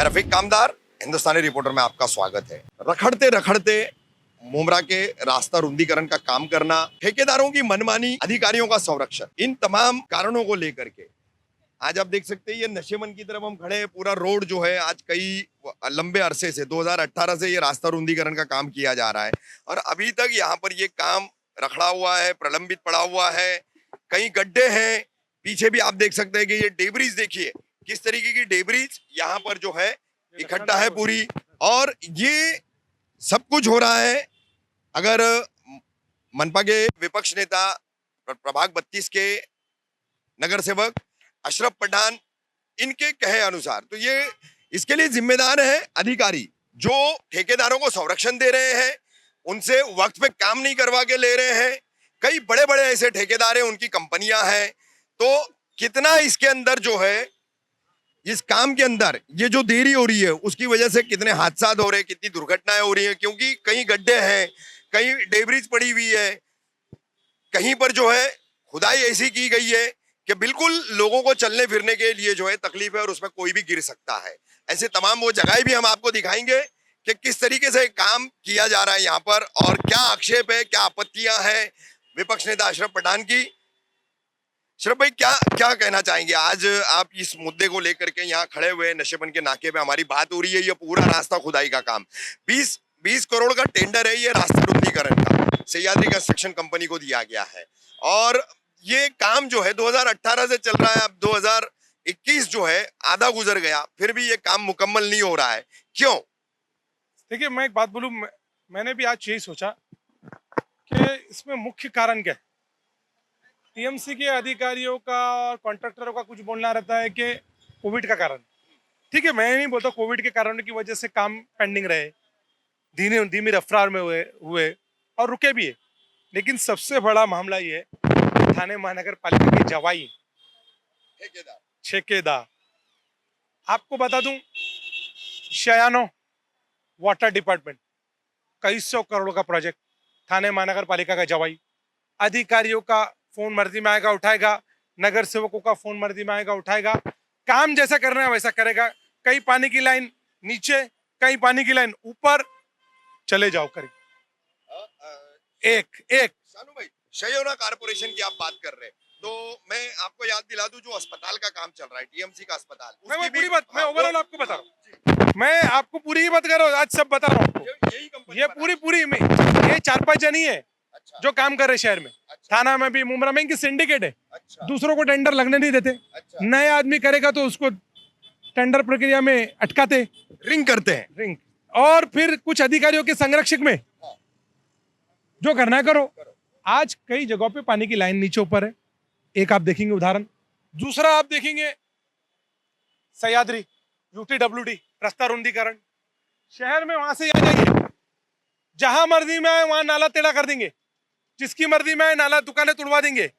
रफीक कामदार, हिंदुस्तानी reporter में आपका स्वागत है। रखड़ते रखड़ते मुमरा के रास्ता रुंदीकरण का काम करना, ठेकेदारों की मनमानी, अधिकारियों का संरक्षण, इन तमाम कारणों को लेकर के आज आप देख सकते हैं ये नशेबंद की तरफ हम खड़े हैं। पूरा रोड जो है आज कई लंबे अरसे से 2018 से ये रास्ता रुंदीकरण का काम किया जा रहा है और अभी तक यहाँ पर ये काम रखड़ा हुआ है, प्रलंबित पड़ा हुआ है। कई गड्ढे हैं, पीछे भी आप देख सकते हैं कि ये डेब्रिज देखिए किस तरीके की डेब्रिज यहाँ पर जो है इकट्ठा है पूरी। और ये सब कुछ हो रहा है अगर मनपा के विपक्ष नेता प्रभाग 32 के नगर सेवक अशरफ पठान इनके कहे अनुसार, तो ये इसके लिए जिम्मेदार है अधिकारी जो ठेकेदारों को संरक्षण दे रहे हैं, उनसे वक्त पे काम नहीं करवा के ले रहे हैं। कई बड़े बड़े ऐसे ठेकेदार हैं, उनकी कंपनियां हैं। तो कितना इसके अंदर जो है इस काम के अंदर ये जो देरी हो रही है उसकी वजह से कितने हादसा हो रहे हैं, कितनी दुर्घटनाएं हो रही है, क्योंकि कहीं गड्ढे हैं, कहीं डेब्रिज पड़ी हुई है, कहीं पर जो है खुदाई ऐसी की गई है कि बिल्कुल लोगों को चलने फिरने के लिए जो है तकलीफ है और उसमें कोई भी गिर सकता है। ऐसे तमाम वो जगह भी हम आपको दिखाएंगे कि किस तरीके से काम किया जा रहा है यहाँ पर और क्या आक्षेप है, क्या आपत्तियां हैं विपक्ष नेता अशरफ पठान की। अशरफ भाई, क्या क्या कहना चाहेंगे? आज आप इस मुद्दे को लेकर के यहाँ खड़े हुए नशेबंद के नाके पे हमारी बात हो रही है। ये पूरा रास्ता खुदाई का काम 20 करोड़ का टेंडर है, ये रास्ता रुंदीकरण का सह्याद्री कंस्ट्रक्शन कंपनी को दिया गया है और ये काम जो है 2018 से चल रहा है। अब 2021 जो है आधा गुजर गया, फिर भी ये काम मुकम्मल नहीं हो रहा है, क्यों? देखिए, मैं एक बात बोलूं, मैंने भी आज यही सोचा कि इसमें मुख्य कारण क्या है। टीएमसी के अधिकारियों का और कॉन्ट्रैक्टरों का कुछ बोलना रहता है कि कोविड का कारण। ठीक है, मैं नहीं बोलता कोविड के कारण की वजह से काम पेंडिंग रहे, धीमी रफ्तार में हुए और रुके भी है, लेकिन सबसे बड़ा मामला ये है थाने महानगर पालिका की जवाई ठेकेदार। आपको बता दूं, शयानो वाटर डिपार्टमेंट कई 100 करोड़ का प्रोजेक्ट, थाने महानगर पालिका का जवाई। अधिकारियों का फोन मर्जी में आएगा उठाएगा, नगर सेवकों का फोन मर्जी में आएगा उठाएगा, काम जैसा करना है वैसा करेगा। कहीं पानी की लाइन नीचे, कहीं पानी की लाइन ऊपर, चले जाओ करें। एक शानू भाई, शयोना कारपोरेशन की आप बात कर रहे हैं, तो मैं आपको याद दिला दूं जो अस्पताल का काम चल रहा है, टीएमसी का अस्पताल, मैं पूरी बात, मैं ओवरऑल आपको बता रहा हूँ, मैं आपको पूरी ही बात कर रहा हूँ, आज सब बता रहा हूँ आपको। ये पूरी में ये 4-5 जन ही है। अच्छा। जो काम कर रहे शहर में। अच्छा। थाना में भी, मुमरा में, इनकी सिंडिकेट है। अच्छा। दूसरों को टेंडर लगने नहीं देते। अच्छा। नए आदमी करेगा तो उसको टेंडर प्रक्रिया में अटकाते, रिंग करते हैं, रिंग। और फिर कुछ अधिकारियों के संरक्षक में जो करना है करो। आज कई जगहों पे पानी की लाइन नीचे ऊपर है, एक आप देखेंगे उदाहरण। दूसरा आप देखेंगे सह्याद्री यूटीडब्ल्यूडी रास्ता रुंदीकरण, शहर में वहां से आ जाइए, जहां मर्जी में आए वहां नाला टेढ़ा कर देंगे, जिसकी मर्जी में आए नाला दुकानें तोड़वा देंगे।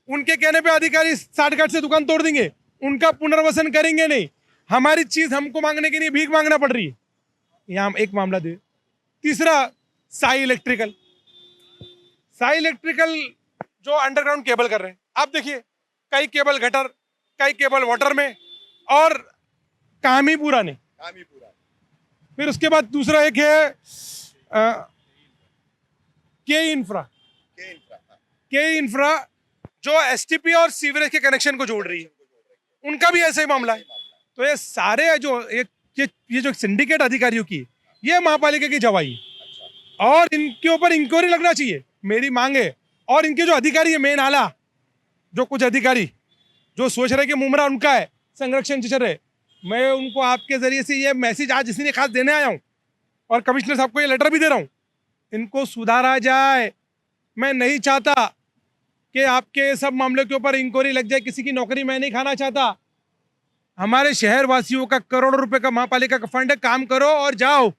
उनके कहने पे अधिकारी 60 गांठ से दुकान तोड़ देंगे, उनका पुनर्वसन करेंगे नहीं। हमारी चीज हमको मांगने के लिए भीख मांगना पड़ रही है। यहाँ एक मामला दे। तीसरा साई इलेक्ट्रिकल जो अंडरग्राउंड केबल कर रहे हैं, आप देखिए कई केबल गटर, कई केबल वाटर में, और काम ही पूरा नहीं। फिर उसके बाद दूसरा एक है के इंफ्रा जो एसटीपी और सीवरेज के कनेक्शन को जोड़ रही है, उनका भी ऐसा ही मामला है। तो ये सारे जो ये जो सिंडिकेट अधिकारियों की, ये महापालिका की जवाई है और इनके ऊपर इंक्वायरी लगना चाहिए, मेरी मांग है। और इनके जो अधिकारी है, मेन आला जो कुछ अधिकारी जो सोच रहे कि मुमरा उनका है, संरक्षण चल रहे, मैं उनको आपके जरिए से ये मैसेज आज इसी ने खास देने आया हूँ और कमिश्नर साहब को ये लेटर भी दे रहा हूँ, इनको सुधारा जाए। मैं नहीं चाहता कि आपके सब मामलों के ऊपर इंक्वायरी लग जाए, किसी की नौकरी मैं नहीं खाना चाहता। हमारे शहर वासियों का करोड़ों रुपए का महापालिका का फंड है, काम करो और जाओ।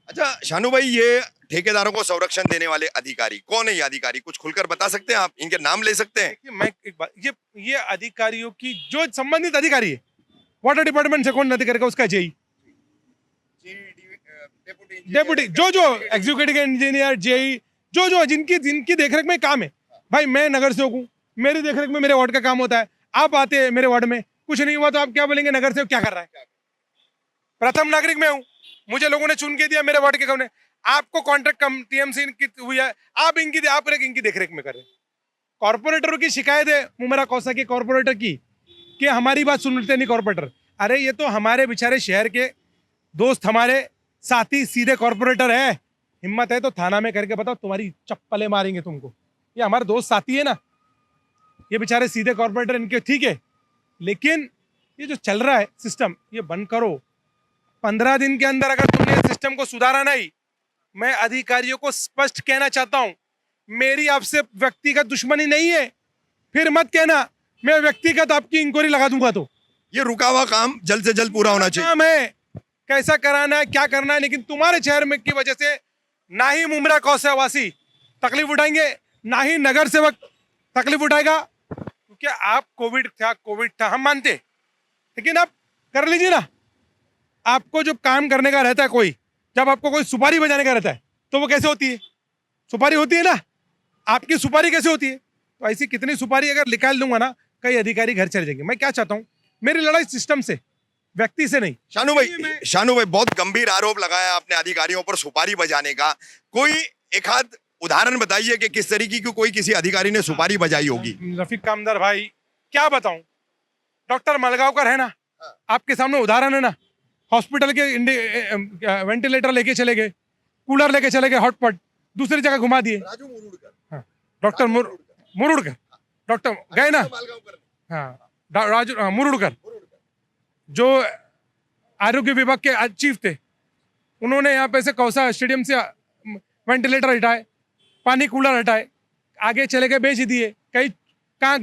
अच्छा शानू भाई, ये ठेकेदारों को संरक्षण देने वाले अधिकारी कौन है? ये अधिकारी कुछ खुलकर बता सकते हैं आप? इनके नाम ले सकते हैं? मैं एक बात, ये अधिकारियों की जो संबंधित अधिकारी है, वाटर डिपार्टमेंट से कौन अधिकारी का, उसका जेई, डेप्यूटी, जो एग्जीक्यूटिव इंजीनियर, जेई, जो जिनकी देखरेख में काम है। भाई मैं नगर सेवक हूँ, मेरी देखरेख में मेरे वार्ड का काम होता है। आप आते हैं मेरे वार्ड में, कुछ नहीं हुआ तो आप क्या बोलेंगे, नगर सेवक क्या कर रहा है? प्रथम नागरिक मैं हूं, मुझे लोगों ने चुन के दिया, मेरे वार्ड के कौन है, आपको कॉन्ट्रैक्ट कम टीएमसी इनकी हुई है, आप इनकी देखरेख में कर रहे हैं। कॉर्पोरेटरों की शिकायत है मुमरा कौसा के कॉर्पोरेटर की कि हमारी बात सुनते नहीं कॉर्पोरेटर। अरे ये तो हमारे बेचारे शहर के दोस्त, हमारे साथी सीधे कॉर्पोरेटर है। हिम्मत है तो थाना में करके बताओ, तुम्हारी चप्पलें मारेंगे तुमको। ये हमारे दोस्त साथी है ना, ये बेचारे सीधे कॉर्पोरेटर, इनके ठीक है, लेकिन ये जो चल रहा है सिस्टम, ये बंद करो। 15 दिन के अंदर अगर तुमने सिस्टम को सुधारा नहीं, मैं अधिकारियों को स्पष्ट कहना चाहता हूं, मेरी आपसे व्यक्तिगत दुश्मनी नहीं है, फिर मत कहना मैं व्यक्तिगत आपकी इंक्वायरी लगा दूंगा। तो ये रुका हुआ काम जल्द से जल्द पूरा होना चाहिए। काम है, कैसा कराना है, क्या करना है, लेकिन तुम्हारे शहर में की वजह से ना ही मुमरा कौसावासी तकलीफ उठाएंगे, ना ही नगर सेवक तकलीफ उठाएगा, क्योंकि आप कोविड था हम मानते, लेकिन आप कर लीजिए ना। आपको जब काम करने का रहता है कोई, जब आपको कोई सुपारी बजाने का रहता है, तो वो कैसे होती है? सुपारी होती है ना, आपकी सुपारी कैसे होती है? तो ऐसी कितनी सुपारी अगर निकाल दूंगा ना, कई अधिकारी घर चले जाएंगे। मैं क्या चाहता हूँ, मेरी लड़ाई सिस्टम से, व्यक्ति से नहीं। शानू भाई बहुत गंभीर आरोप लगाया आपने अधिकारियों पर सुपारी बजाने का। कोई एक आध उदाहरण बताइए कि किस तरीके की कोई किसी अधिकारी ने सुपारी बजाई होगी। रफीक कामदार भाई, क्या बताऊं, डॉक्टर मलगांवकर है ना, आपके सामने उदाहरण है ना। हॉस्पिटल के वेंटिलेटर लेके चले गए, कूलर लेके चले गए, हॉटपॉट दूसरी जगह घुमा दिए। राजू मुरुडकर, हाँ, डॉक्टर मुरुडकर डॉक्टर गए ना, हाँ, राजू मुरुडकर जो आरोग्य विभाग के चीफ थे, उन्होंने यहाँ पे से कौसा स्टेडियम से वेंटिलेटर हटाए, पानी कूलर हटाए, आगे चले गए, बेच दिए। कई कहाँ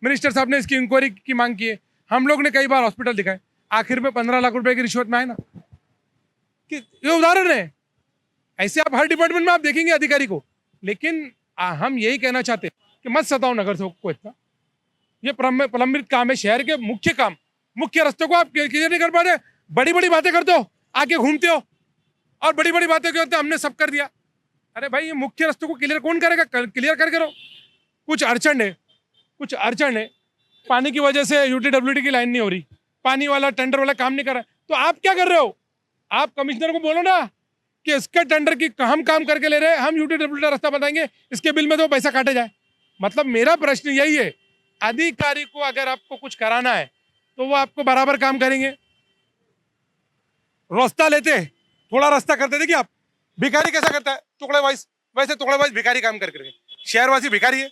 मिनिस्टर साहब ने इसकी इंक्वायरी की मांग की है, हम लोग ने कई बार हॉस्पिटल दिखाए, आखिर में 15 लाख रुपए की रिश्वत में आए ना। कि ये उदाहरण है, ऐसे आप हर डिपार्टमेंट में आप देखेंगे अधिकारी को। लेकिन हम यही कहना चाहते कि मत सताओ नगर सेवक को इतना, ये प्रलंबित काम है, शहर के मुख्य काम, मुख्य रस्तों को आप क्लियर नहीं कर पा रहे, बड़ी बड़ी बातें करते हो, आके घूमते हो और बड़ी बड़ी बातें करते हो, हमने सब कर दिया। अरे भाई, ये मुख्य रस्तों को क्लियर कौन करेगा? क्लियर करके रहो। कुछ अड़चन है, पानी की वजह से यूटीडब्ल्यूडी की लाइन नहीं हो रही, पानी वाला टेंडर वाला काम नहीं कर रहा है, तो आप क्या कर रहे हो? आप कमिश्नर को बोलो ना कि इसके टेंडर की हम काम करके ले रहे हैं, हम यूटीडब्ल्यूडी का रास्ता बताएंगे, इसके बिल में तो पैसा काटे जाए। मतलब मेरा प्रश्न यही है, अधिकारी को अगर आपको कुछ कराना है तो वो आपको बराबर काम करेंगे। रास्ता लेते, थोड़ा रास्ता करते, देखिए आप भिखारी कैसा करता है, टुकड़े वाइज, वैसे टुकड़े वाइज भिखारी काम करके, शहरवासी भिखारी है।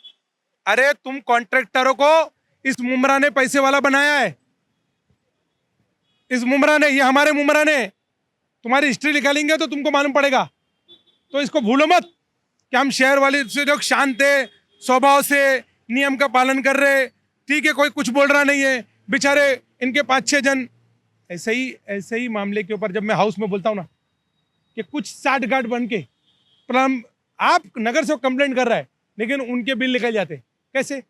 अरे तुम कॉन्ट्रैक्टरों को इस मुमरा ने पैसे वाला बनाया है, इस मुमरा ने, ये हमारे मुमरा ने। तुम्हारी हिस्ट्री निकालेंगे तो तुमको मालूम पड़ेगा। तो इसको भूलो मत कि हम शहर वाले से लोग शांत है, स्वभाव से नियम का पालन कर रहे, ठीक है, कोई कुछ बोल रहा नहीं है, बेचारे इनके 5-6 जन। ऐसे ही मामले के ऊपर जब मैं हाउस में बोलता हूँ ना कि कुछ साठ गार्ड बन के आप नगर से कंप्लेंट कर रहा है, लेकिन उनके बिल निकल जाते कैसे?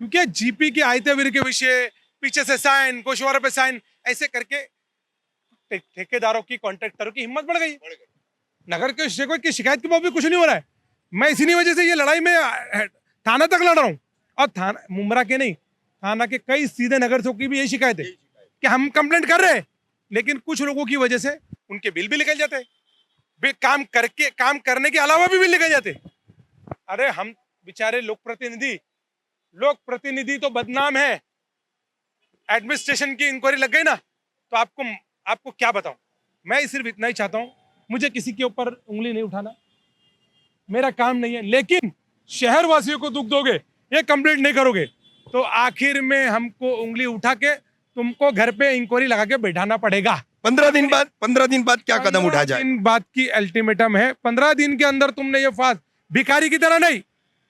क्योंकि जीपी के आयते वीर के विषय, पीछे से साइन, गोशवारे पे साइन, ऐसे करके ठेकेदारों की, कॉन्ट्रैक्टरों की हिम्मत बढ़ गई। नगर के सेवक की शिकायत के बाद भी कुछ नहीं हो रहा है। मैं इसी वजह से ये लड़ाई में थाना तक लड़ रहा हूँ, और थाना मुमरा के नहीं, थाना के कई सीधे नगर सेवक की भी यही शिकायत है कि हम कंप्लेंट कर रहे हैं, लेकिन कुछ लोगों की वजह से उनके बिल भी निकल जाते हैं, काम करने के अलावा भी बिल निकल जाते। अरे हम बेचारे लोक प्रतिनिधि तो बदनाम है। एडमिनिस्ट्रेशन की इंक्वायरी लग गई ना, तो आपको क्या बताऊं। मैं सिर्फ इतना ही चाहता हूं, मुझे किसी के ऊपर उंगली नहीं उठाना, मेरा काम नहीं है, लेकिन शहर वासियों को दुख दोगे, ये कंप्लेंट नहीं करोगे, तो आखिर में हमको उंगली उठा के तुमको घर पे इंक्वायरी लगा के बैठाना पड़ेगा। 15 दिन बाद क्या कदम उठाया जाए? 15 दिन बाद की अल्टीमेटम है। 15 दिन के अंदर तुमने ये फास्ट, भिखारी की तरह नहीं,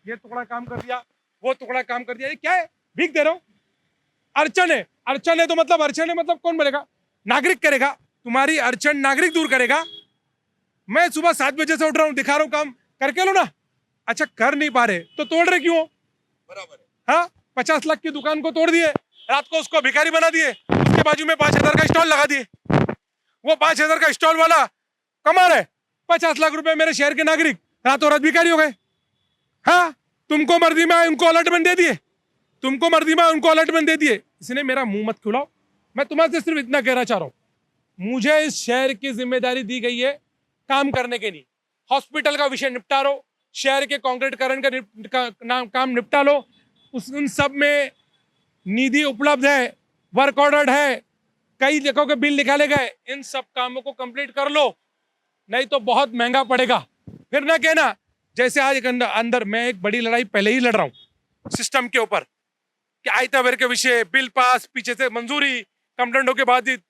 ये टुकड़ा काम कर दिया, वो टुकड़ा काम कर दिया, ये क्या है? भीख दे रहा हूं। अड़चन है तो मतलब कौन बोलेगा? नागरिक करेगा। तुम्हारी अड़चन नागरिक दूर करेगा। मैं सुबह 7 बजे से उठ रहा हूँ, दिखा रहा हूँ, काम करके लो ना। अच्छा, कर नहीं पा रहे तो तोड़ रहे क्यों? बराबर है। हाँ, 50 लाख की दुकान को तोड़ दिए, रात को उसको भिखारी बना दिए, उसके बाजू में 5,000 का स्टॉल लगा दिए। वो 5,000 का स्टॉल वाला कमा रहे 50 लाख रुपए, मेरे शहर के नागरिक रातों रात भिखारी हो गए। हाँ, तुमको मर्जी में उनको अलर्टमेंट दे दिए, इसने मेरा मुंह मत खुलाओ, मैं तुम्हारे से सिर्फ इतना कहना चाह रहा हूँ, मुझे इस शहर की जिम्मेदारी दी गई है काम करने के लिए। हॉस्पिटल का विषय निपटा लो, शहर के कंक्रीटीकरण काम निपटा लो, उन सब में निधि उपलब्ध है, वर्क ऑर्डर है, कई जगहों के बिल निकाले गए, इन सब कामों को कंप्लीट कर लो, नहीं तो बहुत महंगा पड़ेगा। फिर ना कहना जैसे आज अंदर मैं एक बड़ी लड़ाई पहले ही लड़ रहा हूँ सिस्टम के ऊपर कि आयतावेर के विषय, बिल पास, पीछे से मंजूरी, कंप्लेंटों के बाधित,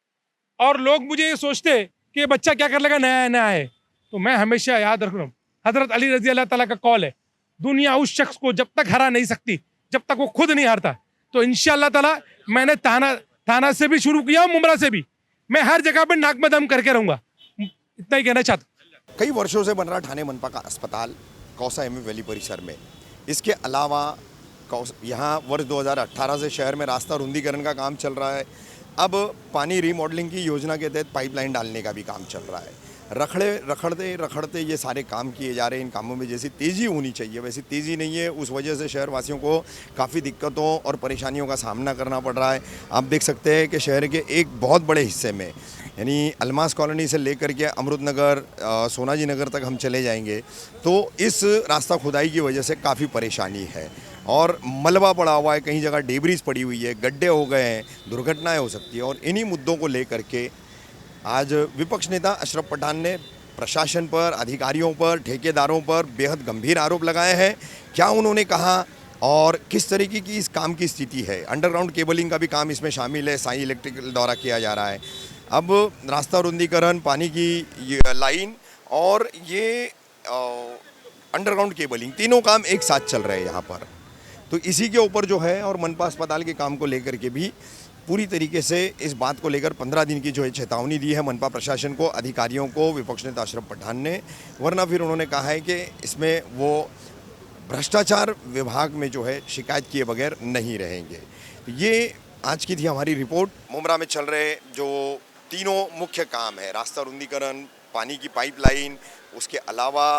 और लोग मुझे ये सोचते कि ये बच्चा क्या कर लेगा, नया नया है। तो मैं हमेशा याद रख रहा हूँ, हजरत अली रजी अल्लाह ताला का कौल है, दुनिया उस शख्स को जब तक हरा नहीं सकती जब तक वो खुद नहीं हारता। तो इंशाअल्लाह ताला मैंने थाना से भी शुरू किया, मुमरा से भी, मैं हर जगह पे नाक में दम करके रहूंगा, इतना ही कहना चाहता हूं। कई वर्षों से बन रहा ठाणे मनपा का अस्पताल कौसा एमयू वैली परिसर में। इसके अलावा यहाँ वर्ष 2018 से शहर में रास्ता रुंदीकरण का काम चल रहा है। अब पानी रीमॉडलिंग की योजना के तहत पाइपलाइन डालने का भी काम चल रहा है। रखड़ते ये सारे काम किए जा रहे हैं। इन कामों में जैसी तेज़ी होनी चाहिए वैसी तेज़ी नहीं है, उस वजह से शहर वासियों को काफ़ी दिक्कतों और परेशानियों का सामना करना पड़ रहा है। आप देख सकते हैं कि शहर के एक बहुत बड़े हिस्से में, यानी अलमास कॉलोनी से लेकर के अमृत नगर, सोनाजी नगर तक हम चले जाएंगे तो इस रास्ता खुदाई की वजह से काफ़ी परेशानी है और मलबा पड़ा हुआ है, कहीं जगह डेब्रीज पड़ी हुई है, गड्ढे हो गए हैं, दुर्घटनाएं हो सकती हैं। और इन्हीं मुद्दों को लेकर के आज विपक्ष नेता अशरफ पठान ने प्रशासन पर, अधिकारियों पर, ठेकेदारों पर बेहद गंभीर आरोप लगाए हैं। क्या उन्होंने कहा और किस तरीके की इस काम की स्थिति है? अंडरग्राउंड केबलिंग का भी काम इसमें शामिल है, साई इलेक्ट्रिकल द्वारा किया जा रहा है। अब रास्ता रुंदीकरण, पानी की लाइन और ये अंडरग्राउंड केबलिंग, तीनों काम एक साथ चल रहे हैं यहाँ पर। तो इसी के ऊपर जो है और मनपा अस्पताल के काम को लेकर के भी पूरी तरीके से इस बात को लेकर 15 दिन की जो है चेतावनी दी है मनपा प्रशासन को, अधिकारियों को, विपक्ष नेता अशरफ पठान ने। वरना फिर उन्होंने कहा है कि इसमें वो भ्रष्टाचार विभाग में जो है शिकायत किए बगैर नहीं रहेंगे। ये आज की थी हमारी रिपोर्ट। मुमरा में चल रहे जो तीनों मुख्य काम है, रास्ता रुंदीकरण, पानी की पाइपलाइन, उसके अलावा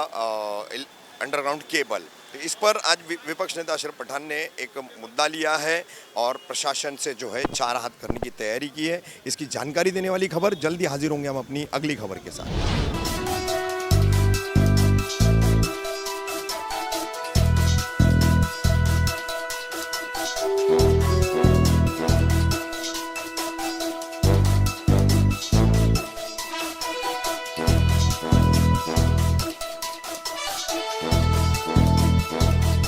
अंडरग्राउंड केबल, तो इस पर आज विपक्ष नेता अशरफ पठान ने एक मुद्दा लिया है और प्रशासन से जो है चार हाथ करने की तैयारी की है। इसकी जानकारी देने वाली खबर जल्दी हाजिर होंगे हम अपनी अगली खबर के साथ।